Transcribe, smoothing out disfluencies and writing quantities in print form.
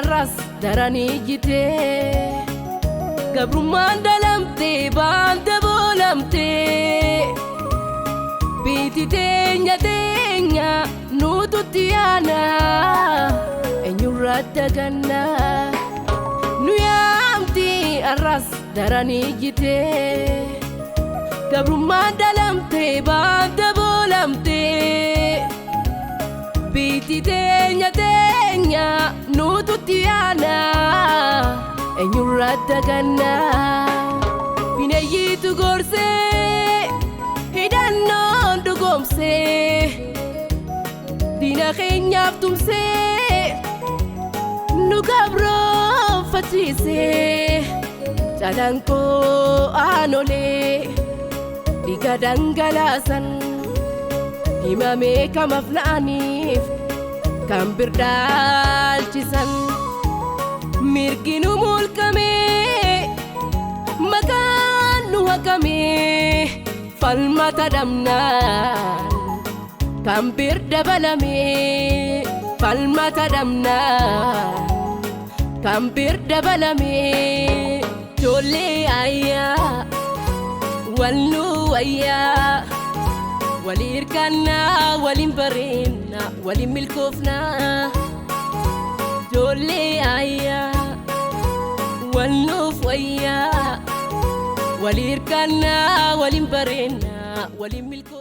arras darani jite gabrummaan dalamte baante bolamte biti teenya nututti yaana eenyurratti ganna nu yaamti arras darani jite gabrummaan dalamte baante bolamte biti teenya nututti yaana eenyurratti ganna bineeyyiitu gorsee hidhannoon dhugomsee diina keenyaaf tumsee nu gabroonfachiisee caalaan koo aanolee dhiiga dhangalaasan himamee kamaaf na'aniif kan birdaalchisan mirgi nu mulqamee maqaan nu haqamee falmata dhabnaan kan birdabalamee falmata dhabnaan kan birdabalamee ijoollee ayyaa wal nu wayyaa walii hirkannaa waliin bareenna waliin milkoofnaa ijoollee ayyaa wal nuuf wayyaa walii hirkannaa waliin bareenna waliin milkoofnaa.